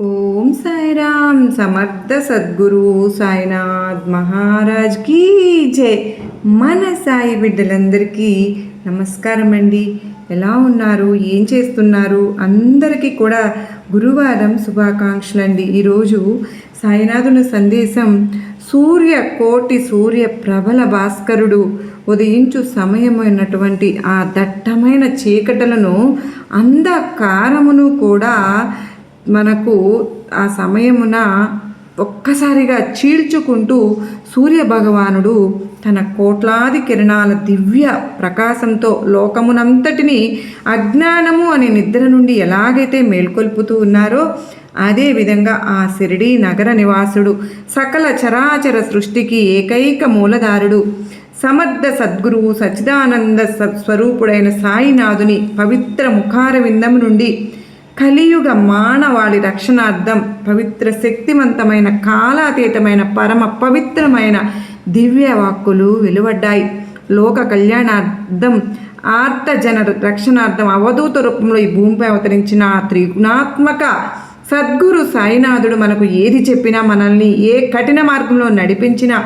ఓం సాయిరామ్ సమర్థ సద్గురు సాయినాథ్ మహారాజ్ కీ జై. మన సాయి బిడ్డలందరికీ నమస్కారం అండి. ఎలా ఉన్నారు, ఏం చేస్తున్నారు? అందరికీ కూడా గురువారం శుభాకాంక్షలు అండి. ఈరోజు సాయినాథుని సందేశం, సూర్య ప్రబల భాస్కరుడు ఉదయించు సమయమైనటువంటి ఆ దట్టమైన చీకటలను అంధకారమును కూడా మనకు ఆ సమయమున ఒక్కసారిగా చీల్చుకుంటూ సూర్యభగవానుడు తన కోట్లాది కిరణాల దివ్య ప్రకాశంతో లోకమునంతటిని అజ్ఞానము అనే నిద్ర నుండి ఎలాగైతే మేల్కొల్పుతూ ఉన్నారో, అదేవిధంగా ఆ షిరిడీ నగర నివాసుడు, సకల చరాచర సృష్టికి ఏకైక మూలధారుడు, సమర్థ సద్గురువు సచ్చిదానంద స్వరూపుడైన సాయినాథుని పవిత్ర ముఖార విందము నుండి కలియుగ మానవాళి రక్షణార్థం పవిత్ర శక్తివంతమైన కాలాతీతమైన పరమ పవిత్రమైన దివ్య వాక్కులు వెలువడ్డాయి. లోక కళ్యాణార్థం, ఆర్తజన రక్షణార్థం అవధూత రూపంలో ఈ భూమిపై అవతరించిన త్రిగుణాత్మక సద్గురు సాయినాథుడు మనకు ఏది చెప్పినా, మనల్ని ఏ కఠిన మార్గంలో నడిపించినా,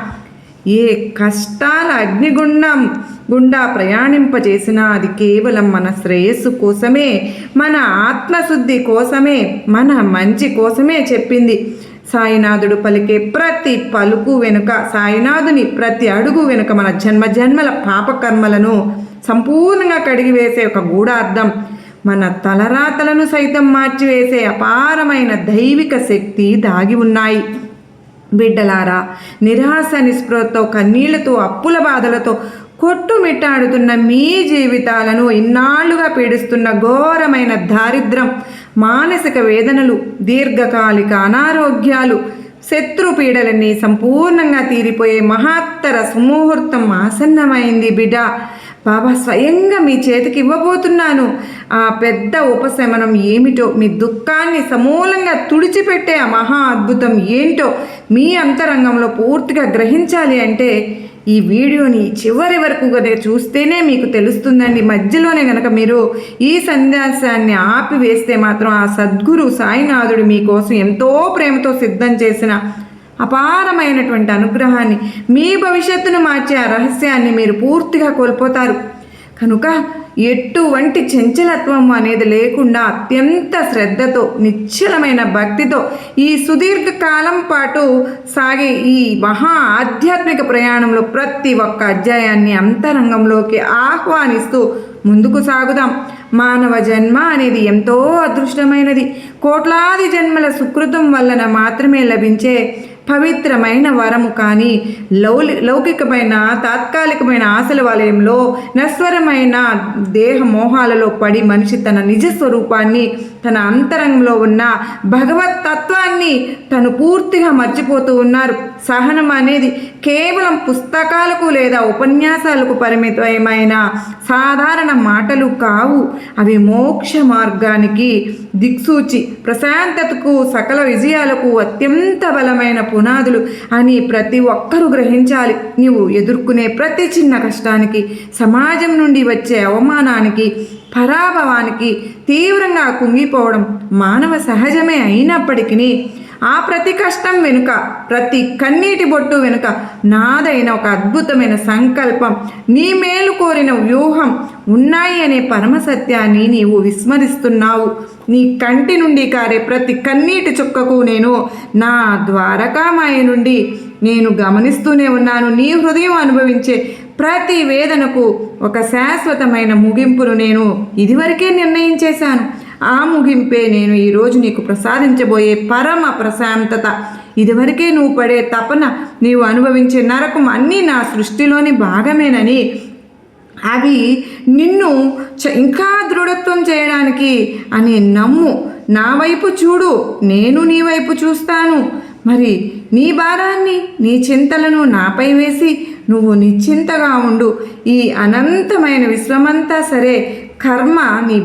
ఏ కష్టాల అగ్నిగుండం గుండా ప్రయాణింపచేసినా అది కేవలం మన శ్రేయస్సు కోసమే, మన ఆత్మశుద్ధి కోసమే, మన మంచి కోసమే చెప్పింది. సాయినాథుడు పలికే ప్రతి పలుకు వెనుక, సాయినాథుని ప్రతి అడుగు వెనుక మన జన్మజన్మల పాపకర్మలను సంపూర్ణంగా కడిగివేసే ఒక గూఢార్థం, మన తలరాతలను సైతం మార్చివేసే అపారమైన దైవిక శక్తి దాగి ఉన్నాయి. బిడ్డలారా, నిరాశ నిస్పృహతో, కన్నీళ్లతో, అప్పుల బాధలతో కొట్టుమిట్టాడుతున్న మీ జీవితాలను ఇన్నాళ్లుగా పీడిస్తున్న ఘోరమైన దారిద్ర్యం, మానసిక వేదనలు, దీర్ఘకాలిక అనారోగ్యాలు, శత్రుపీడలన్నీ సంపూర్ణంగా తీరిపోయే మహత్తర సుముహూర్తం ఆసన్నమైంది బిడ్డ. బాబా స్వయంగా మీ చేతికి ఇవ్వబోతున్నాను. ఆ పెద్ద ఉపశమనం ఏమిటో, మీ దుఃఖాన్ని సమూలంగా తుడిచిపెట్టే ఆ మహా అద్భుతం ఏంటో మీ అంతరంగంలో పూర్తిగా గ్రహించాలి అంటే ఈ వీడియోని చివరి వరకు చూస్తేనే మీకు తెలుస్తుందండి. మధ్యలోనే కనుక మీరు ఈ సందేశాన్ని ఆపివేస్తే మాత్రం ఆ సద్గురు సాయినాథుడు మీకోసం ఎంతో ప్రేమతో సిద్ధం చేసిన అపారమైనటువంటి అనుగ్రహాన్ని, మీ భవిష్యత్తును మార్చే ఆ రహస్యాన్ని మీరు పూర్తిగా కోల్పోతారు. కనుక ఎటువంటి చంచలత్వం అనేది లేకుండా అత్యంత శ్రద్ధతో, నిశ్చలమైన భక్తితో ఈ సుదీర్ఘకాలం పాటు సాగే ఈ మహా ఆధ్యాత్మిక ప్రయాణంలో ప్రతి ఒక్క అధ్యాయాన్ని అంతరంగంలోకి ఆహ్వానిస్తూ ముందుకు సాగుదాం. మానవ జన్మ అనేది ఎంతో అదృష్టమైనది. కోట్లాది జన్మల సుకృతం వలన మాత్రమే లభించే పవిత్రమైన వరము. కానీ లౌకికమైన తాత్కాలికమైన ఆశల వలయంలో, నశ్వరమైన దేహ మోహాలలో పడి మనిషి తన నిజ స్వరూపాన్ని, తన అంతరంగంలో ఉన్న భగవత్ తత్వాన్ని తను పూర్తిగా మర్చిపోతూ ఉన్నారు. సహనం అనేది కేవలం పుస్తకాలకు లేదా ఉపన్యాసాలకు పరిమితమైన సాధారణ మాటలు కావు. అవి మోక్ష మార్గానికి దిక్సూచి, ప్రశాంతతకు, సకల విజయాలకు అత్యంత బలమైన పునాదులు అని ప్రతి ఒక్కరూ గ్రహించాలి. నీవు ఎదుర్కొనే ప్రతి చిన్న కష్టానికి, సమాజం నుండి వచ్చే అవమానానికి, పరాభవానికి తీవ్రంగా కుంగిపోవడం మానవ సహజమే అయినప్పటికీ, ఆ ప్రతి కష్టం వెనుక, ప్రతి కన్నీటి బొట్టు వెనుక నాదైన ఒక అద్భుతమైన సంకల్పం, నీ మేలు కోరిన వ్యూహం ఉన్నాయి అనే పరమసత్యాన్ని నీవు విస్మరిస్తున్నావు. నీ కంటి నుండి కారే ప్రతి కన్నీటి చుక్కకు నేను నా ద్వారకామాయ నుండి నేను గమనిస్తూనే ఉన్నాను. నీ హృదయం అనుభవించే ప్రతి వేదనకు ఒక శాశ్వతమైన ముగింపును నేను ఇదివరకే నిర్ణయించేశాను. ఆ ముగింపే నేను ఈరోజు నీకు ప్రసాదించబోయే పరమ ప్రశాంతత. ఇదివరకే నువ్వు పడే తపన, నీవు అనుభవించే నరకం అన్నీ నా సృష్టిలోని భాగమేనని, అవి నిన్ను ఇంకా దృఢత్వం చేయడానికి అని నమ్ము. నా వైపు చూడు, నేను నీ వైపు చూస్తాను. మరి నీ భారాన్ని, నీ చింతలను నాపై వేసి నువ్వు నిశ్చింతగా ఉండు. ఈ అనంతమైన విశ్వమంతా సరే కర్మ నీ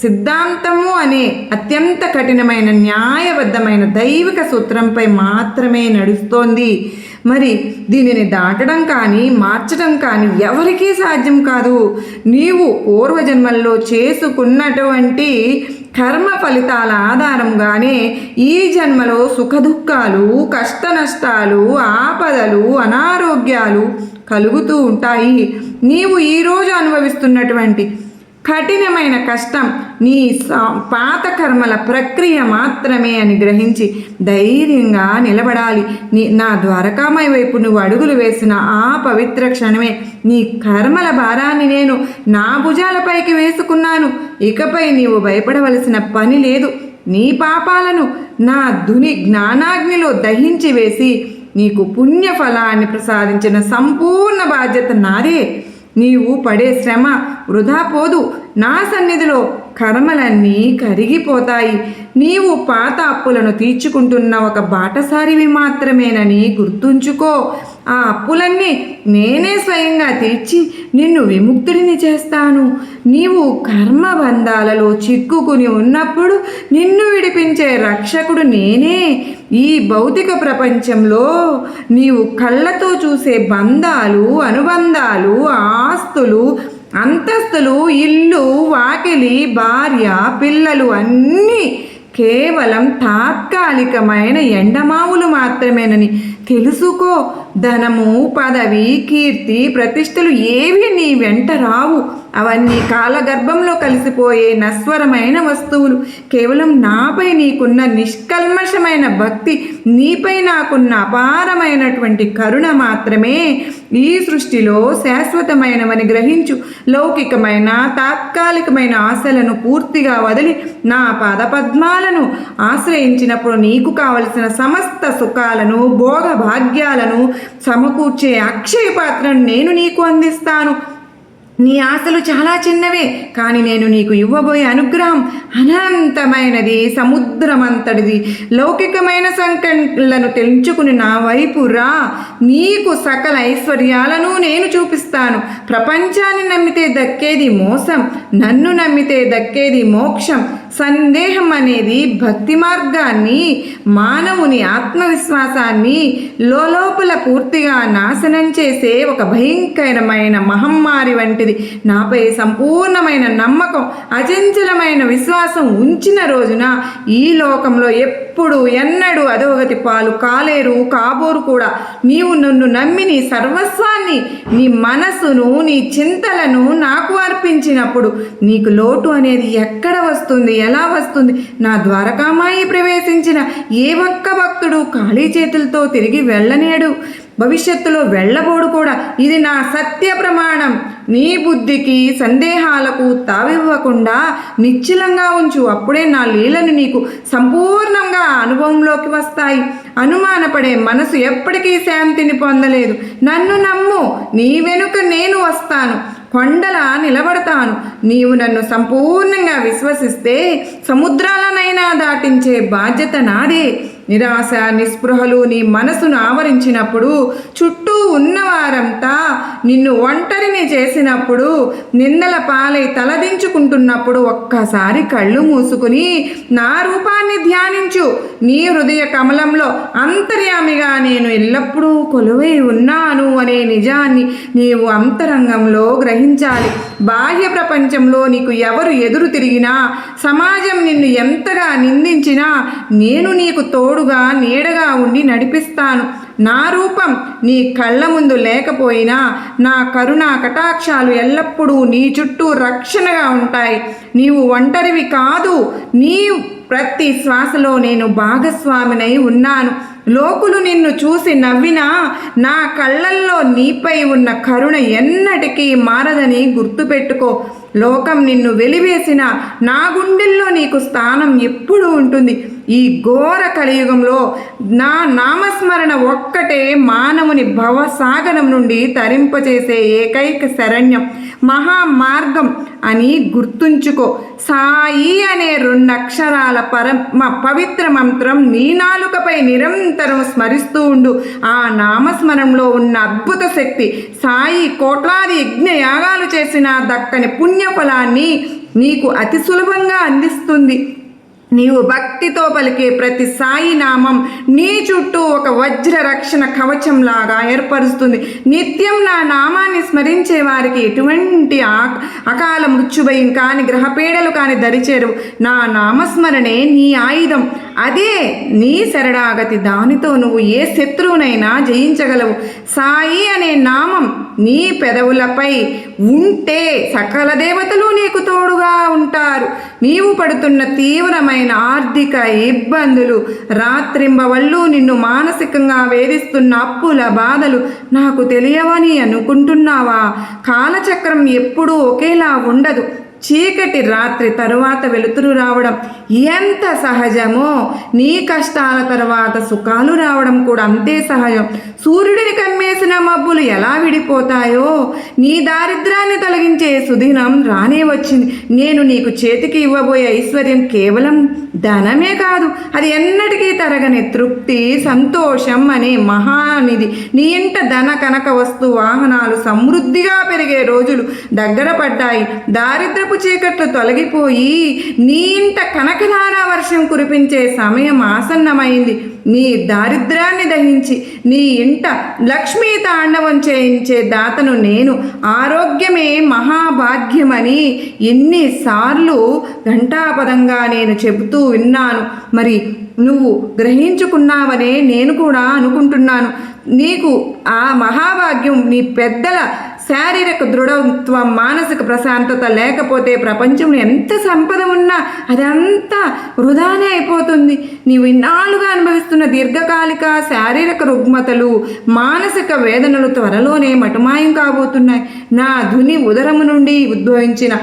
సిద్ధాంతము అనే అత్యంత కఠినమైన న్యాయబద్ధమైన దైవిక సూత్రంపై మాత్రమే నడుస్తోంది. మరి దీనిని దాటడం కానీ మార్చడం కానీ ఎవరికీ సాధ్యం కాదు. నీవు పూర్వజన్మల్లో చేసుకున్నటువంటి కర్మ ఫలితాల ఆధారంగానే ఈ జన్మలో సుఖదుఖాలు, కష్ట నష్టాలు, ఆపదలు, అనారోగ్యాలు కలుగుతూ ఉంటాయి. నీవు ఈరోజు అనుభవిస్తున్నటువంటి కఠినమైన కష్టం నీ పాత కర్మల ప్రక్రియ మాత్రమే అని గ్రహించి ధైర్యంగా నిలబడాలి. నా ద్వారకామయ వైపు నువ్వు అడుగులు వేసిన ఆ పవిత్ర క్షణమే నీ కర్మల భారాన్ని నేను నా భుజాలపైకి వేసుకున్నాను. ఇకపై నీవు భయపడవలసిన పని లేదు. నీ పాపాలను నా ధుని జ్ఞానాగ్నిలో దహించి వేసి నీకు పుణ్యఫలాన్ని ప్రసాదించిన సంపూర్ణ బాధ్యత నాదే. నీవు పడే శ్రమ వృధా పోదు. నా సన్నిధిలో కర్మలన్నీ కరిగిపోతాయి. నీవు పాత అప్పులను తీర్చుకుంటున్న ఒక బాటసారివి మాత్రమేనని గుర్తుంచుకో. ఆ అప్పులన్నీ నేనే స్వయంగా తీర్చి నిన్ను విముక్తుడిని చేస్తాను. నీవు కర్మబంధాలలో చిక్కుకుని ఉన్నప్పుడు నిన్ను విడిపించే రక్షకుడు నేనే. ఈ భౌతిక ప్రపంచంలో నీవు కళ్ళతో చూసే బంధాలు, అనుబంధాలు, ఆస్తులు, అంతస్తులు, ఇల్లు, వాకిలి, భార్య, పిల్లలు అన్నీ కేవలం తాత్కాలికమైన ఎండమావులు మాత్రమేనని తెలుసుకో. ధనము, పదవి, కీర్తి, ప్రతిష్టలు ఏవి నీ వెంట రావు. అవన్నీ కాలగర్భంలో కలిసిపోయే నశ్వరమైన వస్తువులు. కేవలం నాపై నీకున్న నిష్కల్మషమైన భక్తి, నీపై నాకున్న అపారమైనటువంటి కరుణ మాత్రమే ఈ సృష్టిలో శాశ్వతమైనవని గ్రహించు. లౌకికమైన తాత్కాలికమైన ఆశలను పూర్తిగా వదిలి నా పాదపద్మాలను ఆశ్రయించినప్పుడు నీకు కావలసిన సమస్త సుఖాలను, భోగ భాగ్యాలను సమకూర్చే అక్షయ పాత్రను నేను నీకు అందిస్తాను. నీ ఆశలు చాలా చిన్నవే, కానీ నేను నీకు ఇవ్వబోయే అనుగ్రహం అనంతమైనది, సముద్రమంతటిది. లౌకికమైన సంకట్లను తెంచుకుని నా వైపు రా. నీకు సకల ఐశ్వర్యాలను నేను చూపిస్తాను. ప్రపంచాన్ని నమ్మితే దక్కేది మోసం, నన్ను నమ్మితే దక్కేది మోక్షం. సందేహం అనేది భక్తి మార్గాన్ని, మానవుని ఆత్మవిశ్వాసాన్ని లోపల పూర్తిగా నాశనం చేసే ఒక భయంకరమైన మహమ్మారి వంటిది. నాపై సంపూర్ణమైన నమ్మకం, అచంచలమైన విశ్వాసం ఉంచిన రోజున ఈ లోకంలో ఎప్పుడు ఎన్నడూ అధోగతి పాలు కాలేరు, కాబోరు కూడా. నీవు నన్ను నమ్మి నీ సర్వస్వాన్ని, నీ మనసును, నీ చింతలను నాకు అర్పించినప్పుడు నీకు లోటు అనేది ఎక్కడ వస్తుంది, ఎలా వస్తుంది? నా ద్వారకామాయి ప్రవేశించిన ఏ ఒక్క భక్తుడు ఖాళీ చేతులతో తిరిగి వెళ్ళనేడు, భవిష్యత్తులో వెళ్ళబోడు కూడా. ఇది నా సత్య ప్రమాణం. నీ బుద్ధికి, సందేహాలకు తావివ్వకుండా నిశ్చలంగా ఉంచు. అప్పుడే నా లీలను నీకు సంపూర్ణంగా అనుభవంలోకి వస్తాయి. అనుమానపడే మనసు ఎప్పటికీ శాంతిని పొందలేదు. నన్ను నమ్ము, నీ వెనుక నేను వస్తాను, కొండలా నిలబడతాను. నీవు నన్ను సంపూర్ణంగా విశ్వసిస్తే సముద్రాలనైనా దాటించే బాధ్యత నాదే. నిరాశ, నిస్పృహలు నీ మనసును ఆవరించినప్పుడు, చుట్టూ ఉన్నవారంతా నిన్ను ఒంటరిని చేసినప్పుడు, నిందల పాలై తలదించుకుంటున్నప్పుడు ఒక్కసారి కళ్ళు మూసుకుని నా రూపాన్ని ధ్యానించు. నీ హృదయ కమలంలో అంతర్యామిగా నేను ఎల్లప్పుడూ కొలువై ఉన్నాను అనే నిజాన్ని నీవు అంతరంగంలో గ్రహించాలి. బాహ్య ప్రపంచంలో నీకు ఎవరు ఎదురు తిరిగినా, సమాజం నిన్ను ఎంతగా నిందించినా నేను నీకు తోడుగా, నీడగా ఉండి నడిపిస్తాను. నా రూపం నీ కళ్ళ ముందు లేకపోయినా నా కరుణా కటాక్షాలు ఎల్లప్పుడూ నీ చుట్టూ రక్షణగా ఉంటాయి. నీవు ఒంటరివి కాదు. నీ ప్రతి శ్వాసలో నేను భాగస్వామినై ఉన్నాను. లోకులు నిన్ను చూసి నవ్వినా నా కళ్ళల్లో నీపై ఉన్న కరుణ ఎన్నటికీ మారదని గుర్తుపెట్టుకో. లోకం నిన్ను వెలివేసిన నా గుండెల్లో నీకు స్థానం ఎప్పుడూ ఉంటుంది. ఈ ఘోర కలియుగంలో నా నామస్మరణ ఒక్కటే మానవుని భవసాగరం నుండి తరింపచేసే ఏకైక శరణ్యం, మహామార్గం అని గుర్తుంచుకో. సాయి అనే 2 అక్షరాల పరమ పవిత్ర మంత్రం నీ నాలుకపై నిరంతరం స్మరిస్తూ ఉండు. ఆ నామస్మరణలో ఉన్న అద్భుత శక్తి సాయి కోట్లాది యజ్ఞ యాగాలు చేసిన దక్కని పుణ్యఫలాన్ని నీకు అతి సులభంగా అందిస్తుంది. నీవు భక్తితో పలికే ప్రతి సాయి నామం నీ చుట్టూ ఒక వజ్ర రక్షణ కవచంలాగా ఏర్పరుస్తుంది. నిత్యం నా నామాన్ని స్మరించే వారికి ఎటువంటి అకాల మృత్యుభయం కాని గ్రహపీడలు కాని దరిచేరు. నా నామస్మరణే నీ ఆయుధం, అదే నీ శరణాగతి. దానితో నువ్వు ఏ శత్రువునైనా జయించగలవు. సాయి అనే నామం నీ పెదవులపై ఉంటే సకల దేవతలు నీకు తోడుగా ఉంటారు. నీవు పడుతున్న తీవ్రమైన ఆర్థిక ఇబ్బందులు, రాత్రింబవళ్ళు నిన్ను మానసికంగా వేధిస్తున్న అప్పుల బాధలు నాకు తెలియవని అనుకుంటున్నావా? కాలచక్రం ఎప్పుడూ ఒకేలా ఉండదు. చీకటి రాత్రి తరువాత వెలుతురు రావడం ఎంత సహజమో, నీ కష్టాల తర్వాత సుఖాలు రావడం కూడా అంతే సహజం. సూర్యుడిని కమ్మేసిన మబ్బులు ఎలా విడిపోతాయో, నీ దారిద్ర్యాన్ని తొలగించే సుదినం రానే వచ్చింది. నేను నీకు చేతికి ఇవ్వబోయే ఐశ్వర్యం కేవలం ధనమే కాదు, అది ఎన్నటికీ తరగని తృప్తి, సంతోషం అనే మహానిధి. నీ ఇంట ధన కనక వస్తు వాహనాలు సమృద్ధిగా పెరిగే రోజులు దగ్గర పడ్డాయి. దారిద్రపు చీకట్లు తొలగిపోయి నీ ఇంట కనకధార వర్షం కురిపించే సమయం ఆసన్నమైంది. నీ దారిద్ర్యాన్ని దహించి నీ ఇంట లక్ష్మీ తాండవం చేయించే దాతను నేను. ఆరోగ్యమే మహాభాగ్యమని ఎన్నిసార్లు ఘంటాపదంగా నేను చెబుతూ విన్నాను. మరి నువ్వు గ్రహించుకున్నావనే నేను కూడా అనుకుంటున్నాను. నీకు ఆ మహాభాగ్యం నీ పెద్దల శారీరక దృఢత్వం, మానసిక ప్రశాంతత లేకపోతే ప్రపంచంలో ఎంత సంపద ఉన్నా అదంతా వృధానే అయిపోతుంది. నీవు ఇన్నాళ్ళుగా అనుభవిస్తున్న దీర్ఘకాలిక శారీరక రుగ్మతలు, మానసిక వేదనలు త్వరలోనే మటుమాయం కాబోతున్నాయి. నా ధుని ఉదరము నుండి ఉద్భవించిన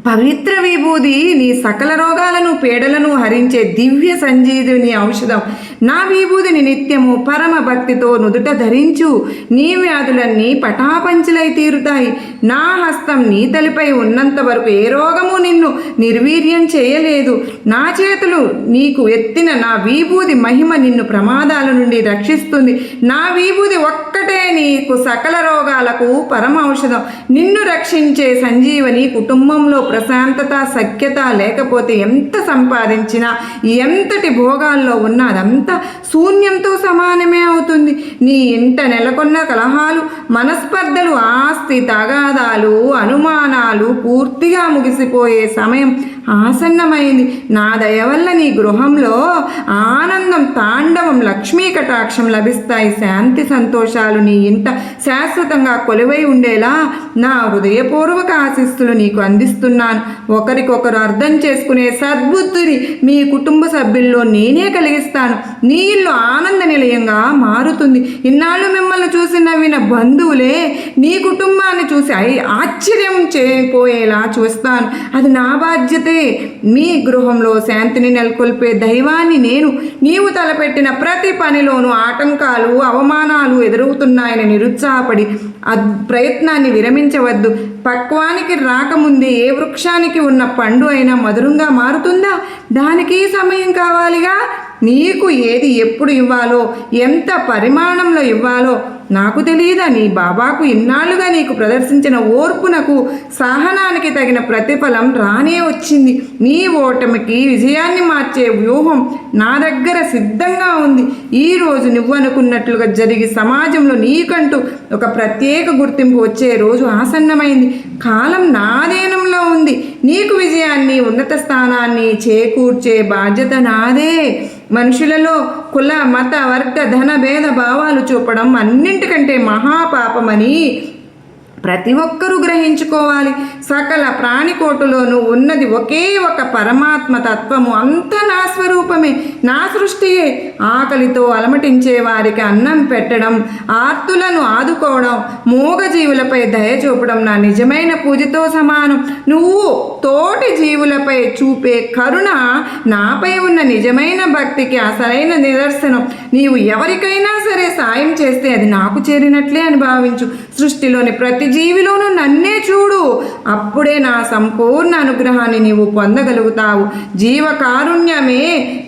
పవిత్ర విభూది నీ సకల రోగాలను పీడలను హరించే దివ్య సంజీవిని ఔషధం. నా విభూదిని నిత్యము పరమ భక్తితో నుదుట ధరించు. నీ వ్యాధులన్నీ పటాపంచలై తీరుతాయి. నా హస్తం నీ తలిపై ఉన్నంత వరకు ఏ రోగము నిన్ను నిర్వీర్యం చేయలేదు. నా చేతులు నీకు ఎత్తిన నా విభూది మహిమ నిన్ను ప్రమాదాల నుండి రక్షిస్తుంది. నా విభూది ఒక్కటే నీకు సకల రోగాలకు పరమ ఔషధం. నిన్ను రక్షించే సంజీవని. కుటుంబంలో ప్రశాంతత, సఖ్యత లేకపోతే ఎంత సంపాదించినా, ఎంతటి భోగాల్లో ఉన్నా అదంతా శూన్యంతో సమానమే అవుతుంది. నీ ఇంట నెలకొన్న కలహాలు, మనస్పర్ధలు, ఆస్తి తగాదాలు, అనుమానాలు పూర్తిగా ముగిసిపోయే సమయం ఆసన్నమైంది. నా దయ వల్ల నీ గృహంలో ఆనందం, తాండవం, లక్ష్మీ కటాక్షం లభిస్తాయి. శాంతి సంతోషాలు నీ ఇంట శాశ్వతంగా కొలువై ఉండేలా నా హృదయపూర్వక ఆశీస్సులు నీకు అందిస్తున్నాను. ఒకరికొకరు అర్థం చేసుకునే సద్బుద్ధిని మీ కుటుంబ సభ్యుల్లో నేనే కలిగిస్తాను. నీ ఇల్లు ఆనంద నిలయంగా మారుతుంది. ఇన్నాళ్ళు మిమ్మల్ని చూసి నవ్విన బంధువులే నీ కుటుంబాన్ని చూసి ఆశ్చర్యం చేయపోయేలా చూస్తాను. అది నా బాధ్యతే. మీ గృహంలో శాంతిని నెలకొల్పే దైవాన్ని నేను. నీవు తలపెట్టిన ప్రతి పనిలోనూ ఆటంకాలు, అవమానాలు ఎదురవుతున్నాయని నిరుత్సాహపడి ప్రయత్నాన్ని విరమించవద్దు. పక్వానికి రాకముందే ఏ వృక్షానికి ఉన్న పండు అయినా మధురంగా మారుతుందా? దానికి సమయం కావాలిగా. నీకు ఏది ఎప్పుడు ఇవ్వాలో, ఎంత పరిమాణంలో ఇవ్వాలో నాకు తెలియదా? నీ బాబాకు ఇన్నాళ్ళుగా నీకు ప్రదర్శించిన ఓర్పునకు, సహనానికి తగిన ప్రతిఫలం రానే వచ్చింది. నీ ఓటమికి విజయాన్ని మార్చే వ్యూహం నా దగ్గర సిద్ధంగా ఉంది. ఈరోజు నువ్వు అనుకున్నట్లుగా జరిగి సమాజంలో నీకంటూ ఒక ప్రత్యేక గుర్తింపు వచ్చే రోజు ఆసన్నమైంది. కాలం నాదేనంలో ఉంది. నీకు విజయాన్ని, ఉన్నత స్థానాన్ని చేకూర్చే బాధ్యత నాదే. మనుషులలో కుల, మత, వర్గ, ధన భేద భావాలు చూపడం అన్నింటికంటే మహాపాపమని ప్రతి ఒక్కరూ గ్రహించుకోవాలి. సకల ప్రాణికోటులోనూ ఉన్నది ఒకే ఒక పరమాత్మ తత్వము. అంతా నా స్వరూపమే, నా సృష్టియే. ఆకలితో అలమటించే వారికి అన్నం పెట్టడం, ఆర్తులను ఆదుకోవడం, మూగజీవులపై దయ చూపడం నా నిజమైన పూజతో సమానం. నువ్వు తోటి జీవులపై చూపే కరుణ నాపై ఉన్న నిజమైన భక్తికి అసలైన నిదర్శనం. నీవు ఎవరికైనా సరే సాయం చేస్తే అది నాకు చేరినట్లే అని భావించు. సృష్టిలోని ప్రతి జీవిలోనూ నన్నే చూడు. అప్పుడే నా సంపూర్ణ అనుగ్రహాన్ని నీవు పొందగలుగుతావు. జీవకారుణ్యమే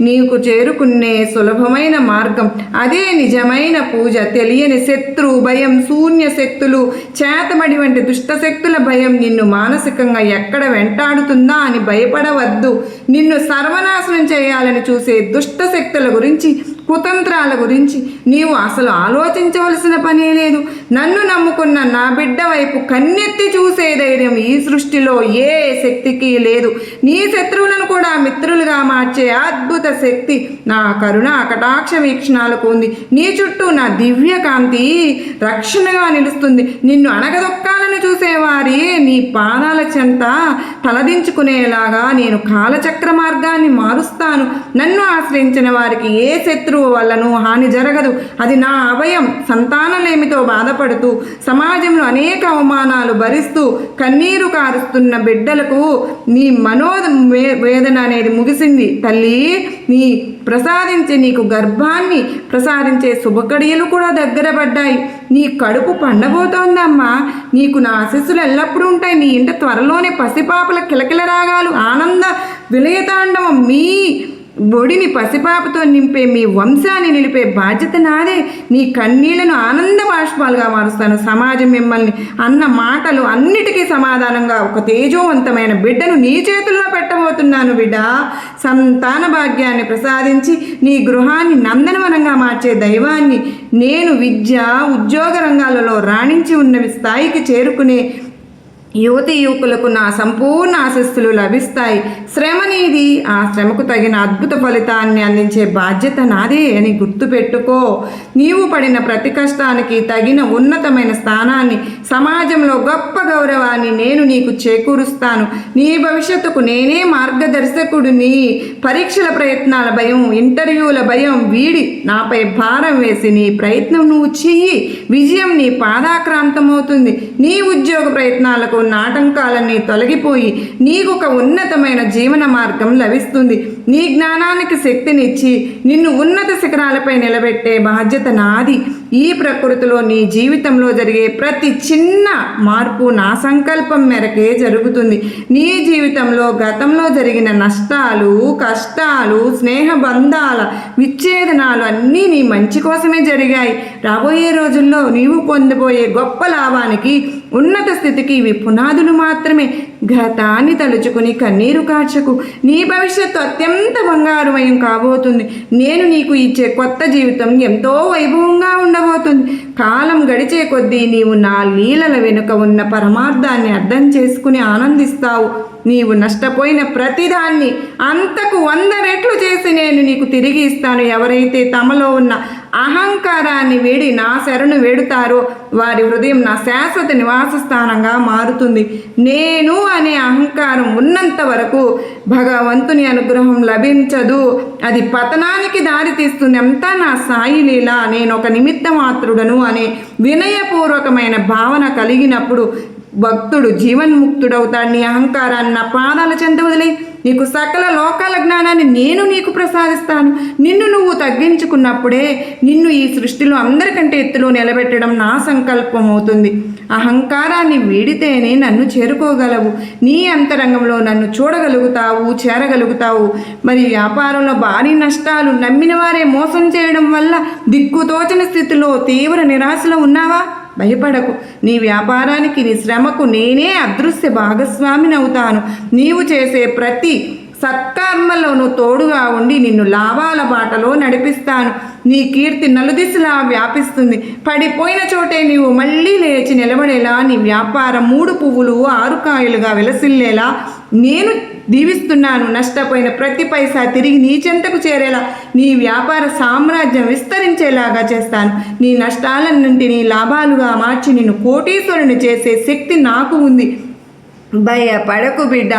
నీకు చేరుకునే సులభమైన మార్గం. అదే నిజమైన పూజ. తెలియని శత్రు భయం, శూన్య శక్తులు, చేతబడి వంటి దుష్టశక్తుల భయం నిన్ను మానసికంగా ఎక్కడ వెంటాడుతుందా అని భయపడవద్దు. నిన్ను సర్వనాశనం చేయాలని చూసే దుష్టశక్తుల గురించి, కుతంత్రాల గురించి నీవు అసలు ఆలోచించవలసిన పనే లేదు. నన్ను నమ్ముకున్న నా బిడ్డ వైపు కన్నెత్తి చూసే ధైర్యం ఈ సృష్టిలో ఏ శక్తికి లేదు. నీ శత్రువులను కూడా మిత్రులుగా మార్చే అద్భుత శక్తి నా కరుణ కటాక్ష వీక్షణాలకు ఉంది. నీ చుట్టూ నా దివ్య కాంతి రక్షణగా నిలుస్తుంది. నిన్ను అణగదొక్కాలని చూసేవారి నీ పాదాల చెంత తలదించుకునేలాగా నేను కాలచక్ర మార్గాన్ని మారుస్తాను. నన్ను ఆశ్రయించిన వారికి ఏ శత్రువు వల్లను హాని జరగదు. అది నా అభయం. సంతానలేమితో బాధపడుతూ సమాజంలో అనేక అవమానాలు భరిస్తూ కన్నీరు కారుస్తున్న బిడ్డలకు నీ వేదన అనేది ముగిసింది. తల్లి, నీ ప్రసాదించే నీకు గర్భాన్ని ప్రసాదించే శుభకడియలు కూడా దగ్గర పడ్డాయి. నీ కడుపు పండబోతోందమ్మా. నీకు నా ఆశీస్సులు ఎల్లప్పుడూ ఉంటాయి. నీ ఇంట త్వరలోనే పసిపాపల కిలకిల రాగాలు, ఆనంద విలయతాండవం, మీ బొడిని పసిపాపతో నింపే మీ వంశాన్ని నిలిపే బాధ్యత నాదే. నీ కన్నీళ్లను ఆనంద బాష్పాలుగా మారుస్తాను. సమాజం మిమ్మల్ని అన్న మాటలు అన్నిటికీ సమాధానంగా ఒక తేజోవంతమైన బిడ్డను నీ చేతుల్లో పెట్టబోతున్నాను. బిడ్డ, సంతాన భాగ్యాన్ని ప్రసాదించి నీ గృహాన్ని నందనవనంగా మార్చే దైవాన్ని నేను. విద్య, ఉద్యోగ రంగాలలో రాణించి ఉన్నవి స్థాయికి చేరుకునే యువతి యువకులకు నా సంపూర్ణ ఆశీస్సులు లభిస్తాయి. శ్రమ నీది. ఆ శ్రమకు తగిన అద్భుత ఫలితాన్ని అందించే బాధ్యత నాదే అని గుర్తుపెట్టుకో. నీవు పడిన ప్రతి కష్టానికి తగిన ఉన్నతమైన స్థానాన్ని, సమాజంలో గొప్ప గౌరవాన్ని నేను నీకు చేకూరుస్తాను. నీ భవిష్యత్తుకు నేనే మార్గదర్శకుడిని. పరీక్షల ప్రయత్నాల భయం, ఇంటర్వ్యూల భయం వీడి నాపై భారం వేసి నీ ప్రయత్నం నువ్వు చెయ్యి. విజయం నీ పాదాక్రాంతమవుతుంది. నీ ఉద్యోగ ప్రయత్నాలకు నాటంకాలన్నీ తొలగిపోయి నీకు ఒక ఉన్నతమైన జీవన మార్గం లభిస్తుంది. నీ జ్ఞానానికి శక్తినిచ్చి నిన్ను ఉన్నత శిఖరాలపై నిలబెట్టే బాధ్యత నాది. ఈ ప్రకృతిలో నీ జీవితంలో జరిగే ప్రతి చిన్న మార్పు నా సంకల్పం మేరకే జరుగుతుంది. నీ జీవితంలో గతంలో జరిగిన నష్టాలు, కష్టాలు, స్నేహబంధాల విచ్ఛేదనాలు అన్నీ నీ మంచి కోసమే జరిగాయి. రాబోయే రోజుల్లో నీవు పొందబోయే గొప్ప లాభానికి, ఉన్నత స్థితికి ఇవి పునాదులు మాత్రమే. గతాన్ని తలుచుకుని కన్నీరు కార్చకు. నీ భవిష్యత్తు అత్యంత బంగారుమయం కాబోతుంది. నేను నీకు ఇచ్చే కొత్త జీవితం ఎంతో వైభవంగా ఉండబోతుంది. కాలం గడిచే కొద్దీ నీవు నా లీలల వెనుక ఉన్న పరమార్థాన్ని అర్థం చేసుకుని ఆనందిస్తావు. నీవు నష్టపోయిన ప్రతిదాన్ని అంతకు 100 రెట్లు చేసి నేను నీకు తిరిగి ఇస్తాను. ఎవరైతే తమలో ఉన్న అహంకారాన్ని వీడి నా శరణు వేడుతారో వారి హృదయం నా శాశ్వత నివాస స్థానంగా మారుతుంది. నేను అనే అహంకారం ఉన్నంత వరకు భగవంతుని అనుగ్రహం లభించదు. అది పతనానికి దారి తీస్తుంది. అంతా నా సాయి లీల. నేను ఒక నిమిత్త మాత్రుడను అనే వినయపూర్వకమైన భావన కలిగినప్పుడు భక్తుడు జీవన్ముక్తుడవుతాడు. నీ అహంకారాన్ని నా పాదాల చెంత వదిలే. నీకు సకల లోకాల జ్ఞానాన్ని నేను నీకు ప్రసాదిస్తాను. నిన్ను నువ్వు తగ్గించుకున్నప్పుడే నిన్ను ఈ సృష్టిలో అందరికంటే ఎత్తులో నిలబెట్టడం నా సంకల్పం అవుతుంది. అహంకారాన్ని వీడితేనే నన్ను చేరుకోగలవు. నీ అంతరంగంలో నన్ను చూడగలుగుతావు, చేరగలుగుతావు. మరి వ్యాపారంలో భారీ నష్టాలు, నమ్మిన వారే మోసం చేయడం వల్ల దిక్కుతోచని స్థితిలో తీవ్ర నిరాశలో ఉన్నావా? భయపడకు. నీ వ్యాపారానికి, నీ శ్రమకు నేనే అదృశ్య భాగస్వామిని అవుతాను. నీవు చేసే ప్రతి సత్కర్మలోనూ తోడుగా ఉండి నిన్ను లాభాల బాటలో నడిపిస్తాను. నీ కీర్తి నలుదిశలా వ్యాపిస్తుంది. పడిపోయిన చోటే నీవు మళ్ళీ లేచి నిలబడేలా, నీ వ్యాపారం 3 పువ్వులు 6 కాయలుగా విలసిల్లేలా నేను దీవిస్తున్నాను. నష్టపోయిన ప్రతి పైసా తిరిగి నీ చెంతకు చేరేలా నీ వ్యాపార సామ్రాజ్యం విస్తరించేలాగా చేస్తాను. నీ నష్టాలన్నింటినీ లాభాలుగా మార్చి నిన్ను కోటీశ్వరుని చేసే శక్తి నాకు ఉంది. భయపడకు బిడ్డ.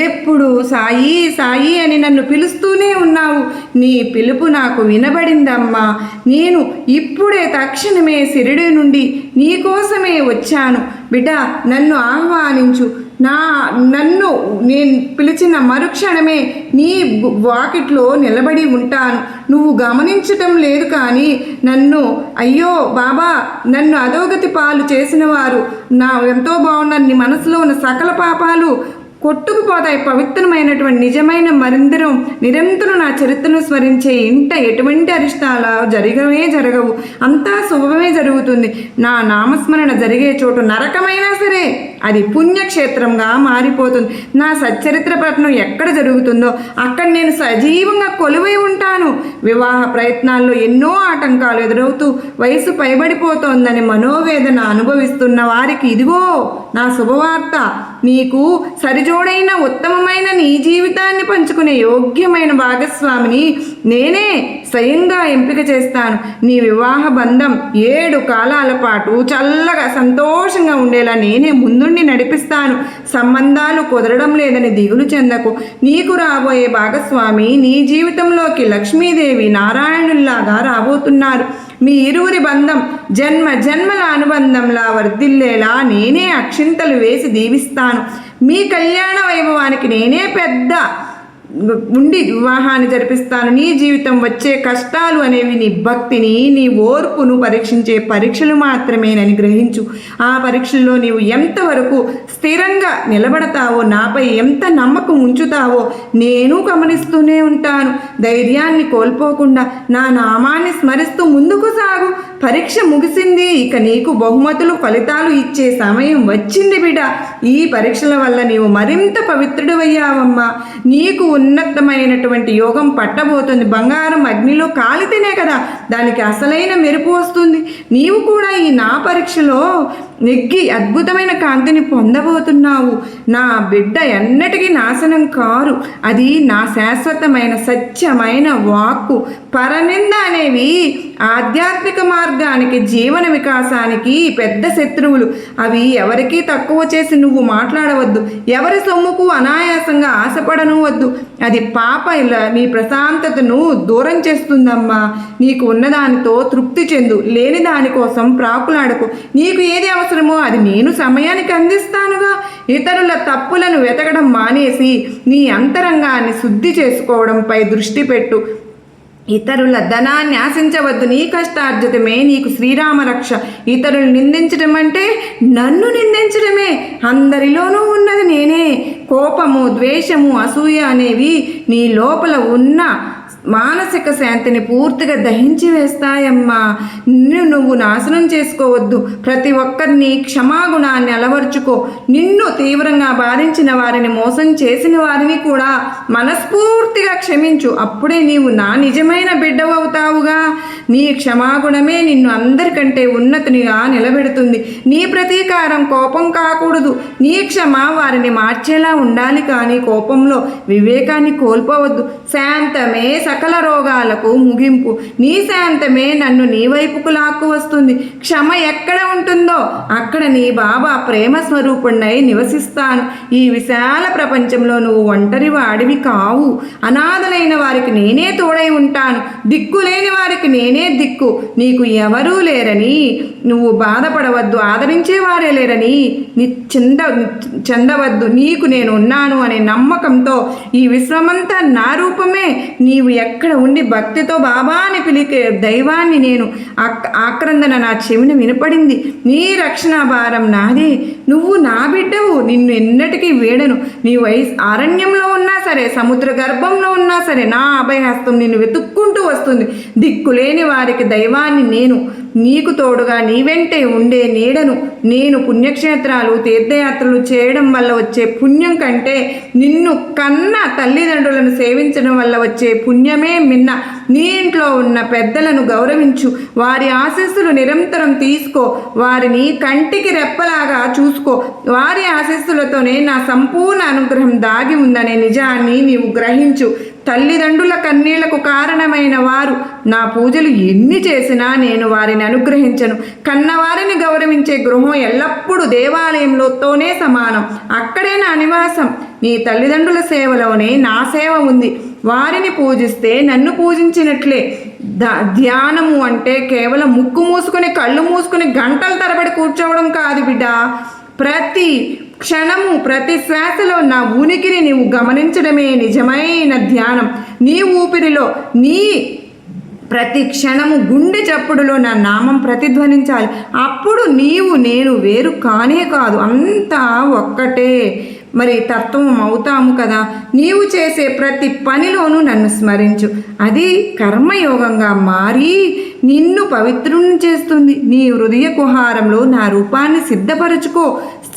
ఎప్పుడు సాయి సాయి అని నన్ను పిలుస్తూనే ఉన్నావు. నీ పిలుపు నాకు వినబడిందమ్మా. నేను ఇప్పుడే తక్షణమే షిరిడి నుండి నీకోసమే వచ్చాను. బిడ్డ, నన్ను ఆహ్వానించు. నన్ను నేను పిలిచిన మరుక్షణమే నీ వాకిట్లో నిలబడి ఉంటాను. నువ్వు గమనించటం లేదు కానీ నన్ను, అయ్యో బాబా నన్ను అధోగతి పాలు చేసిన వారు ఎంతో బాగున్నారు, నీ మనసులో ఉన్న సకల పాపాలు కొట్టుకుపోతాయి. పవిత్రమైనటువంటి నిజమైన మందిరం నిరంతరం నా చరిత్రను స్మరించే ఇంట ఎటువంటి అరిష్టాలు జరగవు, అంతా శుభమే జరుగుతుంది. నా నామస్మరణ జరిగే చోటు నరకమైనా సరే అది పుణ్యక్షేత్రంగా మారిపోతుంది. నా సచ్చరిత్ర పఠనం ఎక్కడ జరుగుతుందో అక్కడ నేను సజీవంగా కొలువై ఉంటాను. వివాహ ప్రయత్నాల్లో ఎన్నో ఆటంకాలు ఎదురవుతూ వయసు పైబడిపోతోందని మనోవేదన అనుభవిస్తున్న వారికి ఇదిగో నా శుభవార్త. నీకు సరిజోడైన ఉత్తమమైన నీ జీవితాన్ని పంచుకునే యోగ్యమైన భాగస్వామిని నేనే స్వయంగా ఎంపిక చేస్తాను. నీ వివాహ బంధం 7 కాలాల పాటు చల్లగా సంతోషంగా ఉండేలా నేనే ముందుండి నడిపిస్తాను. సంబంధాలు కుదరడం లేదని దిగులు చెందకు. నీకు రాబోయే భాగస్వామి నీ జీవితంలోకి లక్ష్మీదేవి నారాయణుల్లాగా రాబోతున్నారు. మీ ఇరువురి బంధం జన్మ జన్మల అనుబంధంలా వర్ధిల్లేలా నేనే అక్షింతలు వేసి దీవిస్తాను. మీ కళ్యాణ వైభవానికి నేనే పెద్ద ఉండి వివాహాన్ని జరిపిస్తాను. నీ జీవితం వచ్చే కష్టాలు అనేవి నీ భక్తిని, నీ ఓర్పును పరీక్షించే పరీక్షలు మాత్రమేనని గ్రహించు. ఆ పరీక్షల్లో నీవు ఎంతవరకు స్థిరంగా నిలబడతావో, నాపై ఎంత నమ్మకం ఉంచుతావో నేను గమనిస్తూనే ఉంటాను. ధైర్యాన్ని కోల్పోకుండా నా నామాన్ని స్మరిస్తూ ముందుకు సాగు. పరీక్ష ముగిసింది, ఇక నీకు బహుమతులు ఫలితాలు ఇచ్చే సమయం వచ్చింది బిడ్డ. ఈ పరీక్షల వల్ల నీవు మరింత పవిత్రుడవయ్యావమ్మా. నీకు ఉన్నతమైనటువంటి యోగం పట్టబోతుంది. బంగారం అగ్నిలో కాలితేనే కదా దానికి అసలైన మెరుపు వస్తుంది. నీవు కూడా ఈ నా పరీక్షలో నెగ్గి అద్భుతమైన కాంతిని పొందబోతున్నావు. నా బిడ్డ ఎన్నటికీ నాశనం కారు. అది నా శాశ్వతమైన సత్యమైన వాక్కు. పరనింద అనేవి ఆధ్యాత్మిక మార్గానికి, జీవన వికాసానికి పెద్ద శత్రువులు. అవి ఎవరికీ తక్కువ చేసి నువ్వు మాట్లాడవద్దు. ఎవరి సొమ్ముకు అనాయాసంగా ఆశపడను వద్దు. అది పాప నీ ప్రశాంతతను దూరం చేస్తుందమ్మా. నీకు ఉన్నదానితో తృప్తి చెందు. లేని దానికోసం ప్రాకులాడకు. నీకు ఏది అవసరమో అది నేను సమయానికి అందిస్తానుగా. ఇతరుల తప్పులను వెతకడం మానేసి నీ అంతరంగాన్ని శుద్ధి చేసుకోవడంపై దృష్టి పెట్టు. ఇతరుల ధనాన్ని ఆశించవద్దు. నీ కష్టార్జితమే నీకు శ్రీరామ రక్ష. ఇతరులు నిందించడం అంటే నన్ను నిందించడమే. అందరిలోనూ ఉన్నది నేనే. కోపము, ద్వేషము, అసూయ అనేవి నీ లోపల ఉన్న మానసిక శాంతిని పూర్తిగా దహించి వేస్తాయమ్మా. నువ్వు నాశనం చేసుకోవద్దు. ప్రతి ఒక్కరిని క్షమాగుణాన్ని అలవర్చుకో. నిన్ను తీవ్రంగా బాధించిన వారిని, మోసం చేసిన వారిని కూడా మనస్ఫూర్తిగా క్షమించు. అప్పుడే నీవు నా నిజమైన బిడ్డవవుతావుగా. నీ క్షమాగుణమే నిన్ను అందరికంటే ఉన్నతినిగా నిలబెడుతుంది. నీ ప్రతీకారం కోపం కాకూడదు. నీ క్షమ వారిని మార్చేలా ఉండాలి. కానీ కోపంలో వివేకాన్ని కోల్పోవద్దు. శాంతమే సకల రోగాలకు ముగింపు. నీ శాంతమే నన్ను నీ వైపుకు లాక్కు వస్తుంది. క్షమ ఎక్కడ ఉంటుందో అక్కడ నీ బాబా ప్రేమ స్వరూపుణ్ణై నివసిస్తాను. ఈ విశాల ప్రపంచంలో నువ్వు ఒంటరి వాడివి కావు. అనాథలైన వారికి నేనే తోడై ఉంటాను. దిక్కులేని వారికి నేనే దిక్కు. నీకు ఎవరూ లేరని నువ్వు బాధపడవద్దు. ఆదరించే వారే లేరని చెందవద్దు. నీకు నేను ఉన్నాను అనే నమ్మకంతో ఈ విశ్వమంతా నా రూపమే. నీవు ఎక్కడ ఉండి భక్తితో బాబా అని పిలికే దైవాన్ని నేను. ఆక్రందన నా చెవిన వినపడింది. నీ రక్షణ భారం నాదే. నువ్వు నా బిడ్డవు. నిన్ను ఎన్నటికీ వీడను. నీ అరణ్యంలో ఉన్నా సరే, సముద్ర గర్భంలో ఉన్నా సరే, నా అభయహస్తం నిన్ను వెతుక్కుంటూ వస్తుంది. దిక్కులేని వారికి దైవాన్ని నేను. నీకు తోడుగా నీ వెంటే ఉండే నీడను నేను. పుణ్యక్షేత్రాలు, తీర్థయాత్రలు చేయడం వల్ల వచ్చే పుణ్యం కంటే నిన్ను కన్న తల్లిదండ్రులను సేవించడం వల్ల వచ్చే పుణ్యమే మిన్న. నీ ఇంట్లో ఉన్న పెద్దలను గౌరవించు. వారి ఆశీస్సులు నిరంతరం తీసుకో. వారిని కంటికి రెప్పలాగా చూసుకో. వారి ఆశీస్సులతోనే నా సంపూర్ణ అనుగ్రహం దాగి ఉందనే నిజాన్ని నీవు గ్రహించు. తల్లిదండ్రుల కన్నీళ్లకు కారణమైన వారు నా పూజలు ఎన్ని చేసినా నేను వారిని అనుగ్రహించను. కన్నవారిని గౌరవించే గృహం ఎల్లప్పుడూ దేవాలయంలోతోనే సమానం. అక్కడే నా నివాసం. నీ తల్లిదండ్రుల సేవలోనే నా సేవ ఉంది. వారిని పూజిస్తే నన్ను పూజించినట్లే. ధ్యానము అంటే కేవలం ముక్కు మూసుకొని కళ్ళు మూసుకొని గంటల తరబడి కూర్చోవడం కాదు బిడ్డ. ప్రతి క్షణము ప్రతి శ్వాసలో నా ఉనికిని నీవు గమనించడమే నిజమైన ధ్యానం. నీ ఊపిరిలో నీ ప్రతి క్షణము గుండె చప్పుడులో నా నామం ప్రతిధ్వనించాలి. అప్పుడు నీవు నేను వేరు కానే కాదు, అంతా ఒక్కటే మరి తత్వం అవుతాము కదా. నీవు చేసే ప్రతి పనిలోనూ నన్ను స్మరించు. అది కర్మయోగంగా మారి నిన్ను పవిత్రుని చేస్తుంది. నీ హృదయ కుహారంలో నా రూపాన్ని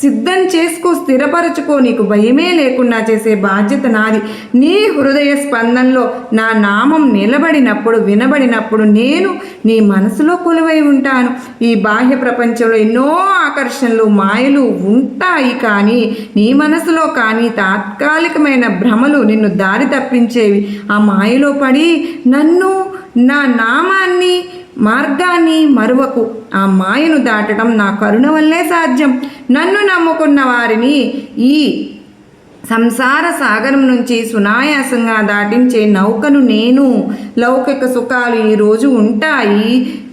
సిద్ధం చేసుకో, స్థిరపరచుకో. నీకు భయమే లేకుండా చేసే బాధ్యత నాది. నీ హృదయ స్పందనలో నా నామం నిలబడినప్పుడు, వినబడినప్పుడు నేను నీ మనసులో కొలువై ఉంటాను. ఈ బాహ్య ప్రపంచంలో ఎన్నో ఆకర్షణలు, మాయలు ఉంటాయి, కానీ నీ మనసులో కానీ తాత్కాలికమైన భ్రమలు నిన్ను దారి తప్పించేవి. ఆ మాయలో పడి నన్ను, నా నామాన్ని, మార్గాన్ని మరువకు. ఆ మాయను దాటడం నా కరుణ వల్లే సాధ్యం. నన్ను నమ్ముకున్న వారిని ఈ సంసార సాగరం నుంచి సునాయాసంగా దాటించే నౌకను నేను. లౌకిక సుఖాలు ఈరోజు ఉంటాయి,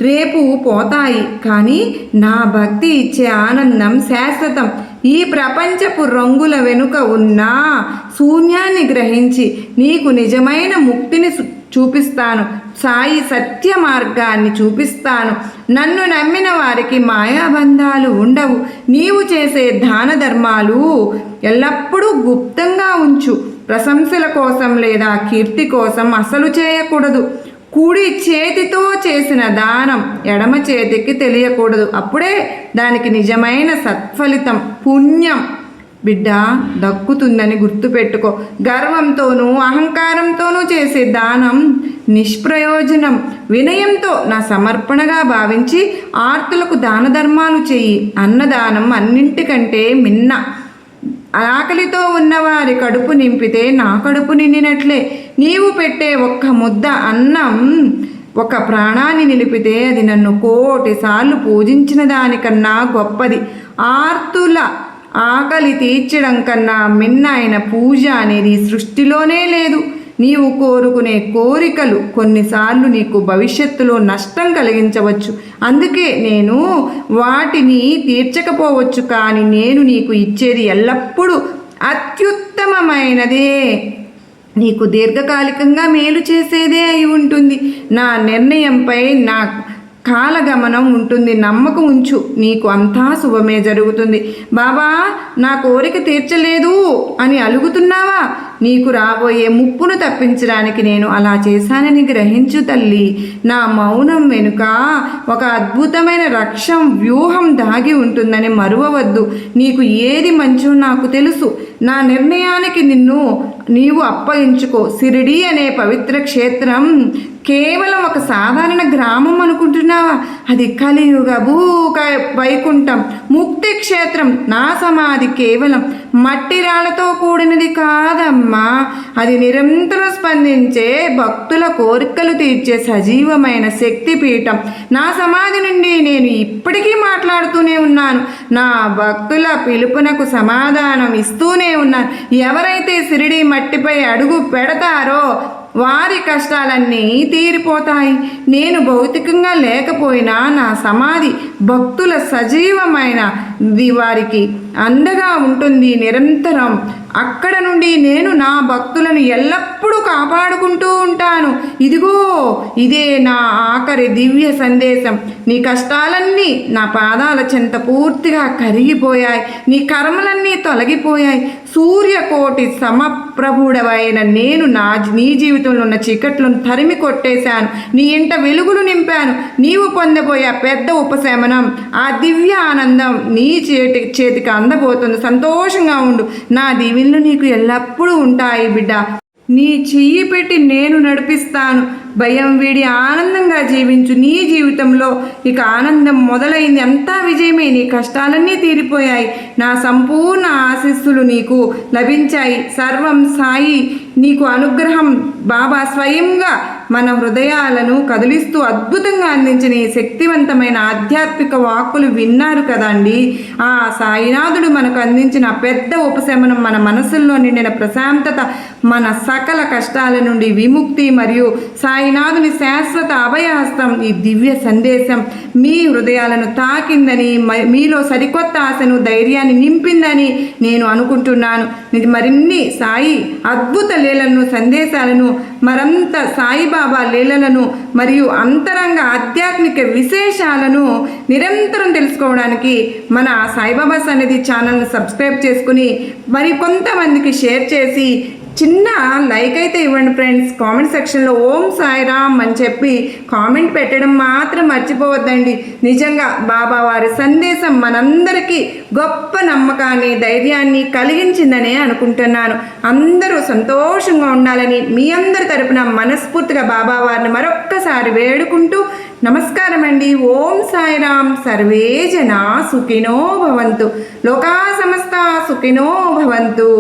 రేపు పోతాయి, కానీ నా భక్తి ఇచ్చే ఆనందం శాశ్వతం. ఈ ప్రపంచపు రంగుల వెనుక ఉన్న శూన్యాన్ని గ్రహించి నీకు నిజమైన ముక్తిని చూపిస్తాను. సాయి సత్య మార్గాన్ని చూపిస్తాను. నన్ను నమ్మిన వారికి మాయాబంధాలు ఉండవు. నీవు చేసే దాన ధర్మాలు ఎల్లప్పుడూ గుప్తంగా ఉంచు. ప్రశంసల కోసం లేదా కీర్తి కోసం అసలు చేయకూడదు. కుడి చేతితో చేసిన దానం ఎడమ చేతికి తెలియకూడదు. అప్పుడే దానికి నిజమైన సత్ఫలితం, పుణ్యం బిడ్డ దక్కుతుందని గుర్తుపెట్టుకో. గర్వంతోనూ అహంకారంతోనూ చేసే దానం నిష్ప్రయోజనం. వినయంతో నా సమర్పణగా భావించి ఆర్తులకు దాన ధర్మాలు చెయ్యి. అన్నదానం అన్నింటికంటే మిన్న. ఆకలితో ఉన్నవారి కడుపు నింపితే నా కడుపు నిండినట్లే. నీవు పెట్టే ఒక్క ముద్ద అన్నం ఒక ప్రాణాన్ని నిలిపితే అది నన్ను 1,000 సార్లు పూజించిన దానికన్నా గొప్పది. ఆర్తుల ఆకలి తీర్చడం కన్నా మిన్న అయిన పూజ అనేది సృష్టిలోనే లేదు. నీవు కోరుకునే కోరికలు కొన్నిసార్లు నీకు భవిష్యత్తులో నష్టం కలిగించవచ్చు. అందుకే నేను వాటిని తీర్చకపోవచ్చు, కానీ నేను నీకు ఇచ్చేది ఎల్లప్పుడూ అత్యుత్తమమైనదే. నీకు దీర్ఘకాలికంగా మేలు చేసేదే అయి ఉంటుంది. నా నిర్ణయంపై నా కాలగమనం ఉంటుంది. నమ్మకం ఉంచు, నీకు అంతా శుభమే జరుగుతుంది. బాబా, నా కోరిక తీర్చలేదు అని అలుగుతున్నావా? నీకు రాబోయే ముప్పును తప్పించడానికి నేను అలా చేశానని గ్రహించు తల్లి. నా మౌనం వెనుక ఒక అద్భుతమైన రక్షం వ్యూహం దాగి ఉంటుందని మరువవద్దు. నీకు ఏది మంచో నాకు తెలుసు. నా నిర్ణయానికి నీవు అప్పగించుకో. షిరిడీ అనే పవిత్ర క్షేత్రం కేవలం ఒక సాధారణ గ్రామం అనుకుంటున్నావా? అది కలియుగ వైకుంఠం, ముక్తి క్షేత్రం. నా సమాధి కేవలం మట్టి రాళ్లతో కూడినది కాదమ్మా. అది నిరంతరం స్పందించే భక్తుల కోరికలు తీర్చే సజీవమైన శక్తిపీఠం. నా సమాధి నుండి నేను ఇప్పటికీ మాట్లాడుతూనే ఉన్నాను. నా భక్తుల పిలుపునకు సమాధానం ఇస్తూనే ఉన్నాను. ఎవరైతే షిరిడీ మట్టిపై అడుగు పెడతారో వారి కష్టాలన్నీ తీరిపోతాయి. నేను భౌతికంగా లేకపోయినా నా సమాధి భక్తుల సజీవమైన వారికి అండగా ఉంటుంది నిరంతరం. అక్కడ నుండి నేను నా భక్తులను ఎల్లప్పుడూ కాపాడుకుంటూ ఉంటాను. ఇదిగో ఇదే నా ఆఖరి దివ్య సందేశం. నీ కష్టాలన్నీ నా పాదాల చెంత పూర్తిగా కరిగిపోయాయి. నీ కర్మలన్నీ తొలగిపోయాయి. సూర్యకోటి సమప్రభుడవైన నేను నీ జీవితంలో ఉన్న చీకట్లను తరిమి కొట్టేశాను. నీ ఇంట వెలుగులు నింపాను. నీవు పొందబోయే పెద్ద ఉపశమనం, ఆ దివ్య ఆనందం నీ చేతికి అందబోతుంది. సంతోషంగా ఉండు. నా దీవెనలు నీకు ఎల్లప్పుడూ ఉంటాయి బిడ్డ. నీ చెయ్యి పెట్టి నేను నడిపిస్తాను. భయం వీడి ఆనందంగా జీవించు. నీ జీవితంలో ఇక ఆనందం మొదలైంది. అంతా విజయమే. నీ కష్టాలన్నీ తీరిపోయాయి. నా సంపూర్ణ ఆశీస్సులు నీకు లభించాయి. సర్వం సాయి నీకు అనుగ్రహం బాబా స్వయంగా మన హృదయాలను కదిలిస్తూ అద్భుతంగా అందించిన ఈ శక్తివంతమైన ఆధ్యాత్మిక వాక్కులు విన్నారు కదండి. ఆ సాయినాథుడు మనకు అందించిన పెద్ద ఉపశమనం, మన మనసుల్లో నిండిన ప్రశాంతత, మన సకల కష్టాల నుండి విముక్తి మరియు సాయినాథుని శాశ్వత అభయహస్తం, ఈ దివ్య సందేశం మీ హృదయాలను తాకిందని, మీలో సరికొత్త ఆశను, ధైర్యాన్ని నింపిందని నేను అనుకుంటున్నాను. మరిన్ని సాయి అద్భుత లీలలను, సందేశాలను, మరంత సాయిబాబా లీలలను మరియు అంతరంగ ఆధ్యాత్మిక విశేషాలను నిరంతరం తెలుసుకోవడానికి మన సాయిబాబా సన్నిధి ఛానల్ని సబ్స్క్రైబ్ చేసుకుని మరి కొంతమందికి షేర్ చేసి చిన్న లైక్ అయితే ఇవ్వండి ఫ్రెండ్స్. కామెంట్ సెక్షన్లో ఓం సాయిరామ్ అని చెప్పి కామెంట్ పెట్టడం మాత్రం మర్చిపోవద్దండి. నిజంగా బాబా వారి సందేశం మనందరికీ గొప్ప నమ్మకాన్ని, ధైర్యాన్ని కలిగించిందనే అనుకుంటున్నాను. అందరూ సంతోషంగా ఉండాలని మీ అందరి తరపున మనస్ఫూర్తిగా బాబా వారిని మరొక్కసారి వేడుకుంటూ నమస్కారం అండి. ఓం సాయిరామ్. సర్వే జనా సుఖినో భవంతు. లోకా సమస్త సుఖినో భవంతు.